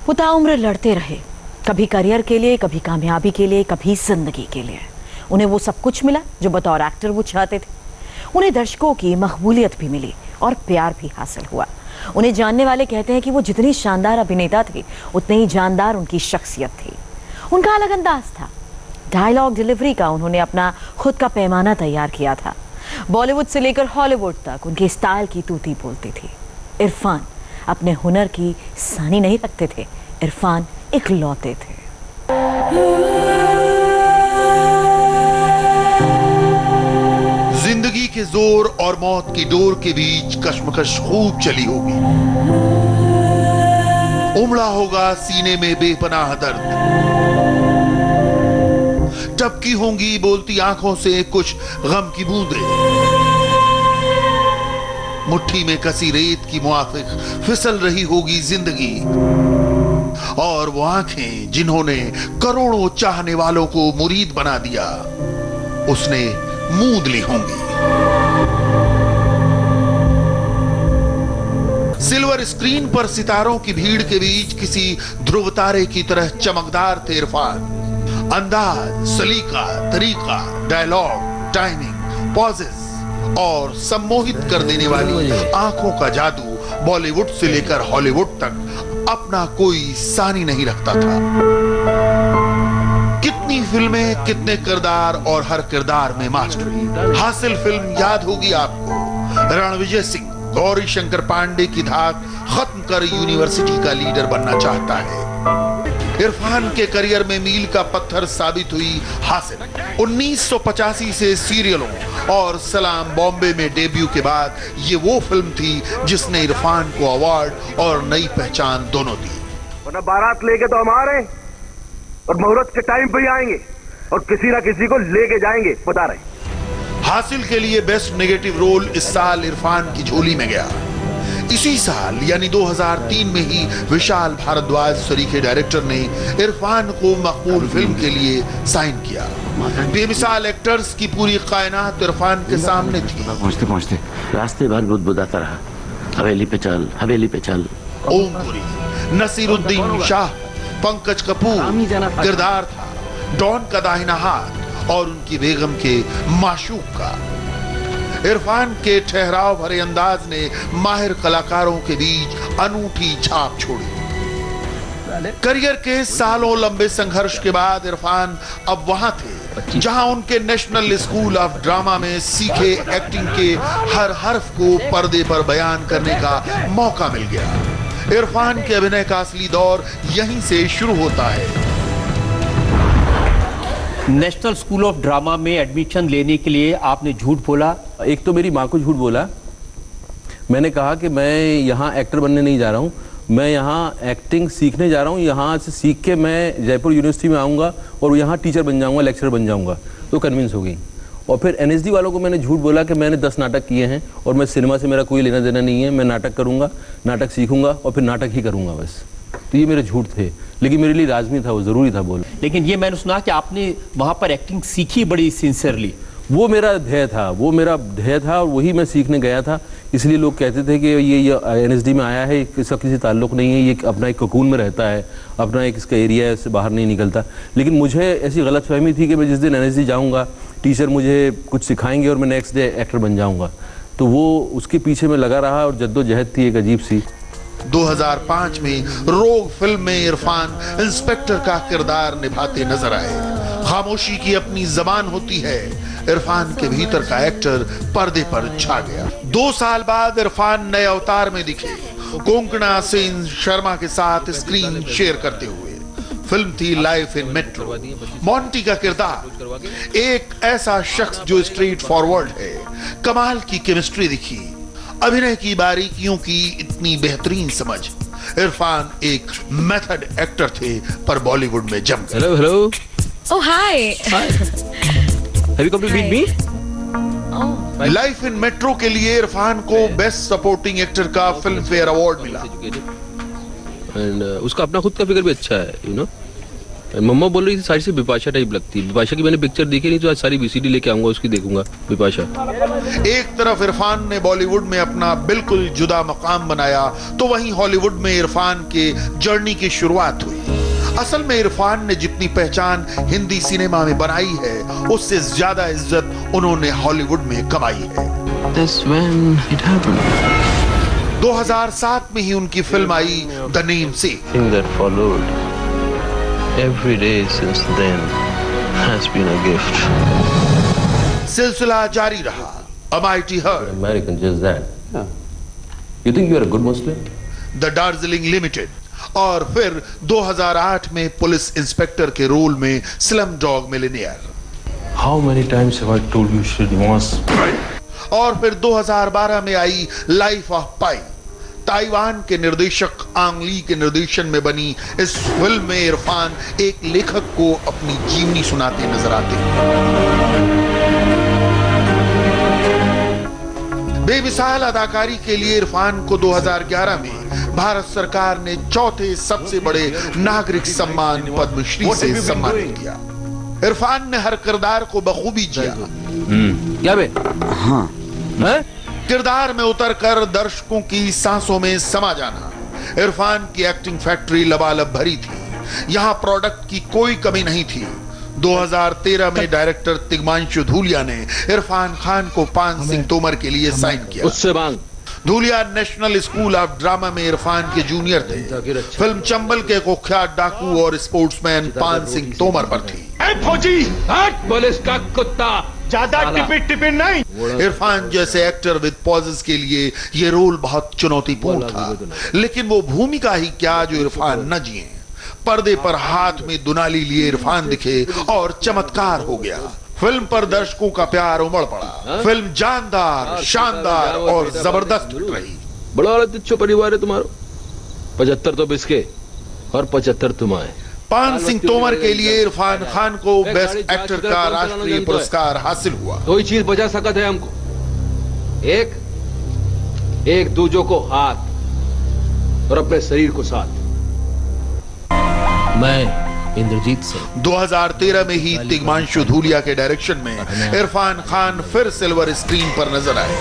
वो ताउम्र लड़ते रहे, कभी करियर के लिए, कभी कामयाबी के लिए, कभी जिंदगी के लिए। उन्हें वो सब कुछ मिला जो बतौर एक्टर वो चाहते थे। उन्हें दर्शकों की मकबूलियत भी मिली और प्यार भी हासिल हुआ। उन्हें जानने वाले कहते हैं कि वो जितनी शानदार अभिनेता थे, उतनी ही जानदार उनकी शख्सियत थी। उनका अलग अंदाज था। डायलॉग डिलीवरी का उन्होंने अपना खुद का पैमाना तैयार किया था। बॉलीवुड से लेकर हॉलीवुड तक उनके स्टाइल की तूती बोलती थी। इरफान अपने हुनर की सानी नहीं रखते थे, इरफान इकलौते थे। जिंदगी के जोर और मौत की डोर के बीच कश्मकश खूब चली होगी। उमड़ा होगा सीने में बेपनाह दर्द, टपकी होंगी बोलती आंखों से कुछ गम की बूंदें। मुट्ठी में कसी रेत की मुआफिक फिसल रही होगी जिंदगी, और वो आंखें जिन्होंने करोड़ों चाहने वालों को मुरीद बना दिया, उसने मूंद ली होंगी। सिल्वर स्क्रीन पर सितारों की भीड़ के बीच किसी ध्रुव तारे की तरह चमकदार थे इरफान। अंदाज, सलीका, तरीका, डायलॉग, टाइमिंग, पॉजेस और सम्मोहित कर देने वाली आंखों का जादू बॉलीवुड से लेकर हॉलीवुड तक अपना कोई सानी नहीं रखता था। कितनी फिल्में, कितने किरदार और हर किरदार में मास्टरी। हासिल फिल्म याद होगी आपको। रणविजय सिंह गौरी शंकर पांडे की धाक खत्म कर यूनिवर्सिटी का लीडर बनना चाहता है। इरफान के करियर में मील का पत्थर साबित हुई हासिल। 1985 से सीरियलों और सलाम बॉम्बे में डेब्यू के बाद ये वो फिल्म थी जिसने इरफान को अवार्ड और नई पहचान दोनों दी। वरना बारात लेके तो हम आ रहे और मुहूर्त के टाइम पे ही आएंगे और किसी ना किसी को लेके जाएंगे, बता रहे। हासिल के लिए बेस्ट नेगेटिव रोल इस साल इरफान की झोली में गया। इसी साल यानी 2003 में ही विशाल भारद्वाज सरीखे डायरेक्टर ने इरफान को मकबूल फिल्म के लिए साइन किया। बेमिसाल एक्टर्स की पूरी कायनात इरफान के सामने थी। पहुंचते पहुंचते रास्ते भर बुदबुदाता रहा, हवेली पे चल, हवेली पे चल। ओमपुरी, नसीरुद्दीन शाह, पंकज कपूर किरदार था डॉन का दाहिना हाथ और उनकी बेगम के माशूक का। इरफान के ठहराव भरे अंदाज ने माहिर कलाकारों के बीच अनूठी छाप छोड़ी। करियर के सालों लंबे संघर्ष के बाद इरफान अब वहां थे जहां उनके नेशनल स्कूल ऑफ ड्रामा में सीखे एक्टिंग के हर हर्फ को पर्दे पर बयान करने का मौका मिल गया। इरफान के अभिनय का असली दौर यहीं से शुरू होता है। नेशनल स्कूल ऑफ ड्रामा में एडमिशन लेने के लिए आपने झूठ बोला। एक तो मेरी माँ को झूठ बोला। मैंने कहा कि मैं यहाँ एक्टर बनने नहीं जा रहा हूँ, मैं यहाँ एक्टिंग सीखने जा रहा हूँ। यहाँ से सीख के मैं जयपुर यूनिवर्सिटी में आऊँगा और यहाँ टीचर बन जाऊँगा, लेक्चरर बन जाऊँगा। तो कन्विंस हो गई। और फिर एनएसडी वालों को मैंने झूठ बोला कि मैंने 10 नाटक किए हैं और मैं सिनेमा से मेरा कोई लेना देना नहीं है, मैं नाटक करूँगा, नाटक सीखूँगा और फिर नाटक ही करूँगा बस। तो ये मेरे झूठ थे, लेकिन मेरे लिए लाजमी था, वो ज़रूरी था बोल। लेकिन ये मैंने सुना कि आपने वहाँ पर एक्टिंग सीखी बड़ी सिंसियरली। वो मेरा ध्येय था, वो मेरा ध्येय था और वही मैं सीखने गया था। इसलिए लोग कहते थे कि ये एनएसडी में आया है, इसका किसी ताल्लुक़ नहीं है, ये अपना एक कोकून में रहता है, अपना एक इसका एरिया है, इससे बाहर नहीं निकलता। लेकिन मुझे ऐसी गलतफहमी थी कि मैं जिस दिन एनएसडी जाऊँगा, टीचर मुझे कुछ सिखाएंगे और मैं नेक्स्ट डे एक्टर बन जाऊँगा। तो वो उसके पीछे मैं लगा रहा और जद्दोजहद थी एक अजीब सी। 2005 में रोग फिल्म में इरफान इंस्पेक्टर का किरदार निभाते नजर आए। खामोशी की अपनी जबान होती है। इरफान के भीतर का एक्टर पर्दे पर छा गया। 2 साल बाद इरफान नए अवतार में दिखे, कोंकणा सेन शर्मा के साथ स्क्रीन शेयर करते हुए। फिल्म थी लाइफ इन मेट्रो। मोंटी का किरदार एक ऐसा शख्स जो स्ट्रेट फॉरवर्ड है। कमाल की केमिस्ट्री दिखी, अभिनय की बारीकियों की इतनी बेहतरीन समझ। इरफान एक मेथड एक्टर थे पर बॉलीवुड में जम गए। Hello hello. Oh hi. Have you come to meet me? Life in metro के लिए इरफान को बेस्ट सपोर्टिंग एक्टर का फिल्म फेयर अवार्ड मिला। एंड उसका अपना खुद का फिगर भी अच्छा है, यू नो। मम्मा बोल रही थी सारी से बिपाशा टाइप लगती है। बिपाशा की मैंने पिक्चर देखी नहीं, तो आज सारी VCD लेके आऊंगा, उसकी देखूंगा बिपाशा। एक तरफ इरफान ने बॉलीवुड में अपना बिल्कुल जुदा मकाम बनाया, तो वहीं हॉलीवुड में इरफान के जर्नी की शुरुआत हुई। असल में इरफान ने जितनी पहचान हिंदी सिनेमा में बनाई है, उससे ज्यादा इज्जत उन्होंने हॉलीवुड में कमाई है। 2007 में ही उनकी film I the name sec. Every day since then has been a gift. सिलसिला जारी रहा। A Mighty Heart, American, just that. You think you are a good Muslim? The Darjeeling limited, और फिर 2008 में पुलिस इंस्पेक्टर के रोल में slum dog millionaire, How many times have I told you Srinivas? और फिर 2012 में I life of pi. Taiwan के निर्देशक आंग ली के निर्देशन में बनी इस फिल्म में इरफान एक लेखक को अपनी जीवनी सुनाते नजर आते हैं। बेमिसाल अदाकारी के लिए इरफान को 2011 में भारत सरकार ने चौथे सबसे बड़े नागरिक सम्मान पद्मश्री से सम्मानित किया। इरफान ने हर किरदार को बखूबी जिया। क्या बे? हाँ। किरदार में उतरकर दर्शकों की सांसों में समा जाना। इरफान की एक्टिंग फैक्ट्री लबालब भरी थी, यहां प्रोडक्ट की कोई कमी नहीं थी। 2013 में डायरेक्टर तिग्मांशु धूलिया ने इरफान खान को पान सिंह तोमर के लिए साइन किया। उससे मांग। Dhulia National School of Drama में इरफान के जूनियर थे। फिल्म चंबल के कुख्यात डाकू और स्पोर्ट्समैन पान सिंह तोमर पर थी। फौजी पुलिस का कुत्ता, ज्यादा टिपिन नहीं। इरफान जैसे एक्टर विद पॉजेस के लिए यह रोल बहुत चुनौतीपूर्ण था, लेकिन वो भूमिका ही क्या जो इरफान न जिए। पर्दे पर हाथ में दुनाली लिए इरफान दिखे और चमत्कार हो गया। फिल्म पर दर्शकों का प्यार उमड़ पड़ा। फिल्म जानदार, शानदार और जबरदस्त रही। बड़ा वाला तुच्छो परिवार है तुम्हारा। 75 तो बिस्के और 75 तुम आए। पान सिंह तोमर के लिए इरफान खान को बेस्ट एक्टर का राष्ट्रीय पुरस्कार हासिल हुआ। दो ही चीज बचा सकता है हमको, एक दूजों को हाथ और अपने शरीर को साथ। मैं इंद्रजीत सिंह। 2013 में ही तिग्मांशु धूलिया के डायरेक्शन में इरफान खान फिर सिल्वर स्क्रीन पर नजर आए।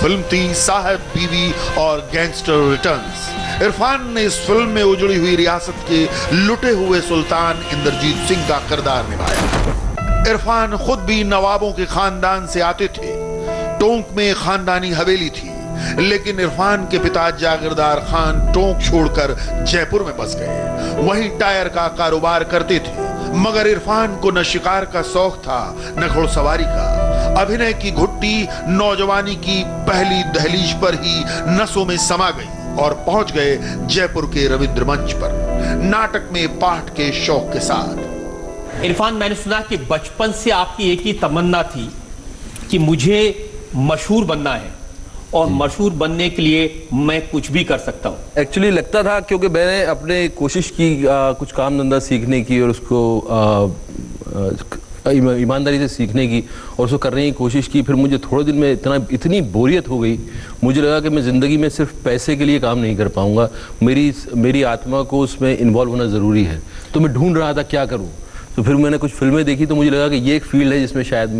फिल्म थी साहब बीवी और गैंगस्टर रिटर्न्स। इरफान ने इस फिल्म में उजड़ी हुई रियासत के लुटे हुए सुल्तान इंद्रजीत सिंह का किरदार निभाया। इरफान खुद भी नवाबों के खानदान से आते थे। टोंक में खानदानी हवेली थी, लेकिन इरफान के पिता जागीरदार खान टोंक छोड़कर जयपुर में बस गए। वहीं टायर का कारोबार करते थे, मगर इरफान को न शिकार का शौक था न घुड़सवारी का। अभिनय की घुट्टी नौजवानी की पहली दहलीज पर ही नसों में समा गई और पहुंच गए जयपुर के रविंद्र मंच पर नाटक में पाठ के शौक के साथ। इरफान, मैंने सुना कि बचपन से आपकी एक ही तमन्ना थी कि मुझे मशहूर बनना है और मशहूर बनने के लिए मैं कुछ भी कर सकता हूँ। एक्चुअली लगता था, क्योंकि मैंने अपने कोशिश की कुछ काम धंधा सीखने की और उसको ईमानदारी से सीखने की और उसको करने की कोशिश की। फिर मुझे थोड़े दिन में इतनी बोरियत हो गई, मुझे लगा कि मैं ज़िंदगी में सिर्फ पैसे के लिए काम नहीं कर पाऊंगा, मेरी आत्मा को उसमें इन्वॉल्व होना ज़रूरी है। तो मैं ढूंढ रहा था क्या करूँ। तो फिर मैंने कुछ फिल्में देखी, तो मुझे लगा कि ये एक फील्ड है जिसमें शायद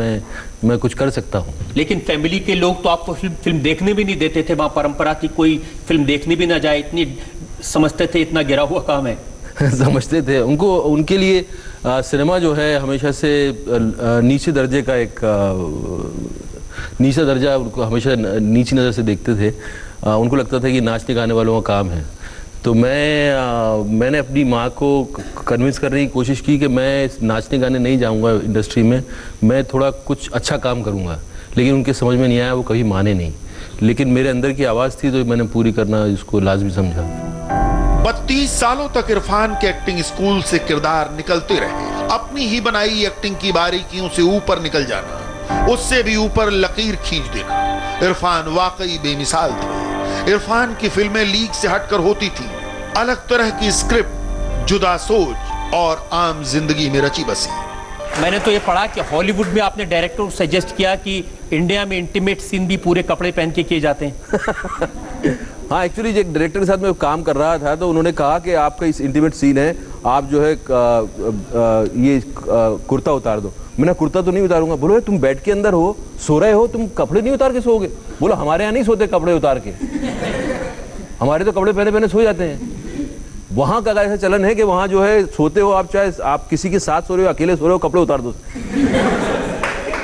मैं कुछ कर सकता हूँ। लेकिन फैमिली के लोग तो आपको फिल्म देखने भी नहीं देते थे। वहाँ परंपरा थी कोई फिल्म देखने भी ना जाए, इतनी समझते थे इतना गिरा हुआ काम है। समझते थे उनके लिए सिनेमा जो है हमेशा से नीचे दर्जे का एक नीचा दर्जा, उनको हमेशा नीची नज़र से देखते थे। उनको लगता था कि नाचने गाने वालों का काम है। तो मैंने अपनी माँ को कन्विंस करने की कोशिश की कि मैं नाचने गाने नहीं जाऊँगा इंडस्ट्री में, मैं थोड़ा कुछ अच्छा काम करूँगा। लेकिन उनके समझ में नहीं आया, वो कभी माने नहीं। लेकिन मेरे अंदर की आवाज़ थी, तो मैंने पूरी करना इसको लाजमी समझा। 32 सालों तक इरफान के एक्टिंग स्कूल से किरदार निकलते रहे। अपनी ही बनाई एक्टिंग की बारीकियों से ऊपर निकल जाना, उससे भी ऊपर लकीर खींच देना। इरफान वाकई बेमिसाल थे। इरफान की फिल्में लीग से हटकर होती थी, अलग तरह की स्क्रिप्ट, जुदा सोच और आम जिंदगी में रची बसी। मैंने तो ये पढ़ा कि हॉलीवुड में आपने डायरेक्टर को सजेस्ट किया कि इंडिया में इंटीमेट सीन भी पूरे कपड़े पहन के किए जाते हैं। हाँ, एक्चुअली एक डायरेक्टर के साथ मैं काम कर रहा था तो उन्होंने कहा कि आपका इस इंटीमेट सीन है, आप जो है ये कुर्ता उतार दो। मैंने कुर्ता तो नहीं उतारूंगा। बोलो तुम बेड के अंदर हो, सो रहे हो, तुम कपड़े नहीं उतार के सोओगे? बोलो हमारे यहाँ नहीं सोते कपड़े उतार के, हमारे तो कपड़े पहने पहने सो जाते हैं। वहाँ का ऐसा चलन है कि वहाँ जो है सोते हो आप, चाहे आप किसी के साथ सो रहे हो, अकेले सो रहे हो, कपड़े उतार दो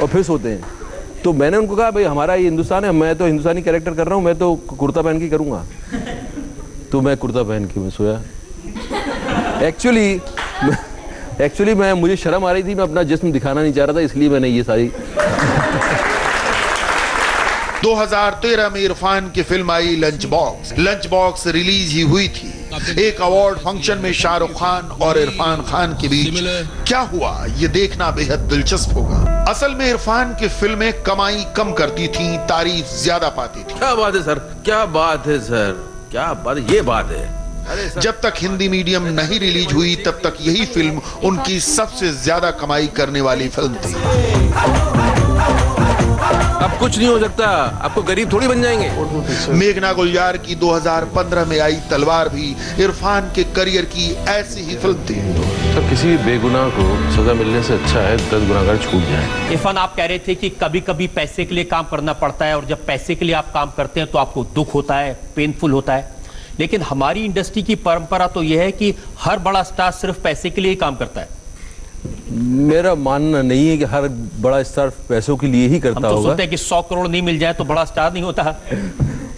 और फिर सोते हैं। तो मैंने उनको कहा भाई हमारा ये हिंदुस्तान है, मैं तो हिंदुस्तानी कैरेक्टर कर रहा हूँ, मैं तो कुर्ता पहन के करूँगा। तो मैं कुर्ता पहन के मैं सोया। एक्चुअली मुझे शर्म आ रही थी, मैं अपना जिस्म दिखाना नहीं चाह रहा था, इसलिए मैंने ये सारी 2013 में इरफान की फिल्म आई lunch box. Lunch box release ही हुई थी। एक अवार्ड फंक्शन में शाहरुख खान और इरफान खान के बीच क्या हुआ ये देखना बेहद दिलचस्प होगा। असल में इरफान की फिल्में कमाई कम करती थी, तारीफ ज्यादा पाती थी। क्या बात है सर, क्या बात है सर, क्या बात, ये बात है। जब तक हिंदी मीडियम नहीं रिलीज हुई तब तक यही फिल्म उनकी सबसे ज्यादा कमाई करने वाली फिल्म थी। अब कुछ नहीं हो सकता, आपको गरीब थोड़ी बन जाएंगे। मेघना गुलजार की 2015 में आई तलवार भी इरफान के करियर की ऐसी ही फिल्म थी। तो किसी भी बेगुनाह को सजा मिलने से अच्छा है 10 गुनाहगार छूट जाए। इरफान, आप कह रहे थे कि कभी कभी पैसे के लिए काम करना पड़ता है और जब पैसे के लिए आप काम करते हैं तो आपको दुख होता है, पेनफुल होता है। लेकिन हमारी इंडस्ट्री की परंपरा तो यह है कि हर बड़ा स्टार सिर्फ पैसे के लिए ही काम करता है। मेरा मानना नहीं है कि हर बड़ा स्टार पैसों के लिए ही करता होगा। हम तो सोचते हैं कि 100 करोड़ नहीं मिल जाए तो बड़ा स्टार नहीं होता।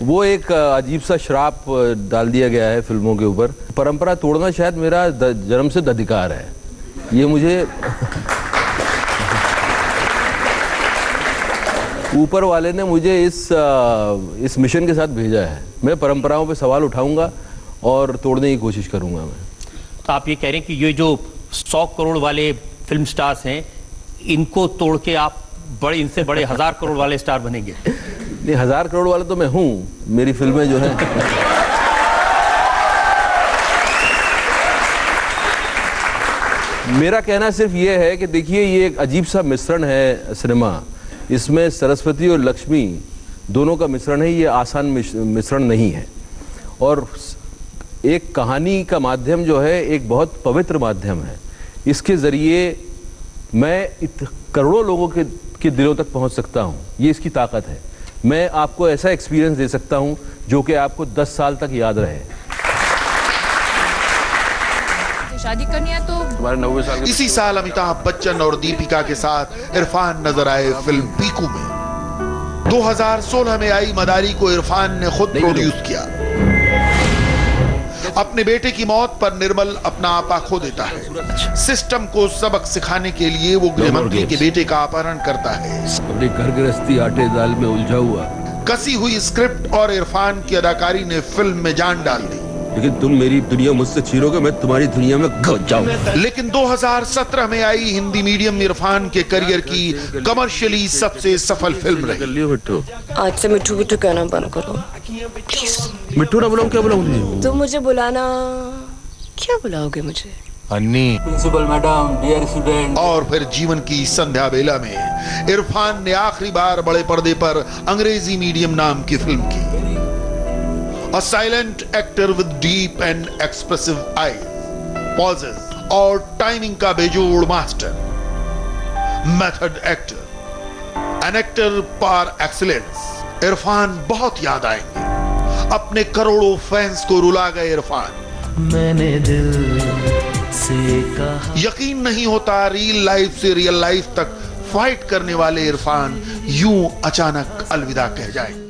वो एक अजीब सा श्राप डाल दिया गया है फिल्मों के ऊपर। परंपरा तोड़ना शायद मेरा जन्म सिद्ध अधिकार है। ये मुझे ऊपर वाले ने मुझे इस मिशन के साथ भेजा है। मैं परंपराओं पे सवाल उठाऊंगा और तोड़ने की कोशिश करूंगा मैं। तो आप ये कह रहे हैं कि ये जो 100 करोड़ वाले फिल्म स्टार्स हैं, इनको तोड़ के आप इनसे बड़े 1000 करोड़ वाले स्टार बनेंगे? नहीं, 1000 करोड़ वाले तो मैं हूं, मेरी फिल्में जो है। मेरा कहना सिर्फ ये है कि देखिए ये एक अजीब सा मिश्रण है सिनेमा। इसमें सरस्वती और लक्ष्मी दोनों का मिश्रण है। ये आसान मिश्रण नहीं है। और एक कहानी का माध्यम जो है एक बहुत पवित्र माध्यम है। इसके ज़रिए मैं करोड़ों लोगों के दिलों तक पहुंच सकता हूं। ये इसकी ताकत है। मैं आपको ऐसा एक्सपीरियंस दे सकता हूं जो कि आपको 10 साल तक याद रहे। शादी करनी है तो तुम्हारे 90 साल इसी साल अमिताभ बच्चन और दीपिका के साथ इरफान नजर आए फिल्म पीकू में। 2016 में आई मदारी को इरफान ने खुद प्रोड्यूस किया। अपने बेटे की मौत पर निर्मल अपना आपा खो देता है। सिस्टम को सबक सिखाने के लिए वो गृहमंत्री के बेटे का अपहरण करता है। अपनी घर गृहस्थी आटे दाल में उलझा हुआ। कसी हुई स्क्रिप्ट और इरफान की अदाकारी ने फिल्म में जान डाल दी। लेकिन तुम मेरी दुनिया मुझसे छीनोगे, मैं तुम्हारी दुनिया में घुस जाऊंगा। लेकिन 2017 में आई हिंदी मीडियम इरफान के करियर की कमर्शियली सबसे सफल फिल्म रही। मिट्टू, आज से मिट्टू मिट्टू कहना बंद करो प्लीज। मिट्टू ना बुलाऊं, क्या बुलाऊं? तुम मुझे बुलाना, क्या बुलाओगे मुझे? अन्नी, प्रिंसिपल मैडम, डियर स्टूडेंट। और फिर जीवन की संध्या बेला में इरफान ने आखिरी बार बड़े पर्दे पर अंग्रेजी मीडियम नाम की फिल्म की। A silent actor with deep and expressive eyes, pauses और टाइमिंग का बेजोड़ master, method actor, an actor par excellence। Irfan बहुत याद आएंगे। अपने करोड़ों फैंस को रुला गए इरफान। मैंने दिल से कहा, यकीन नहीं होता रियल लाइफ से रियल लाइफ तक फाइट करने वाले इरफान यूं अचानक अलविदा कह जाएंगे।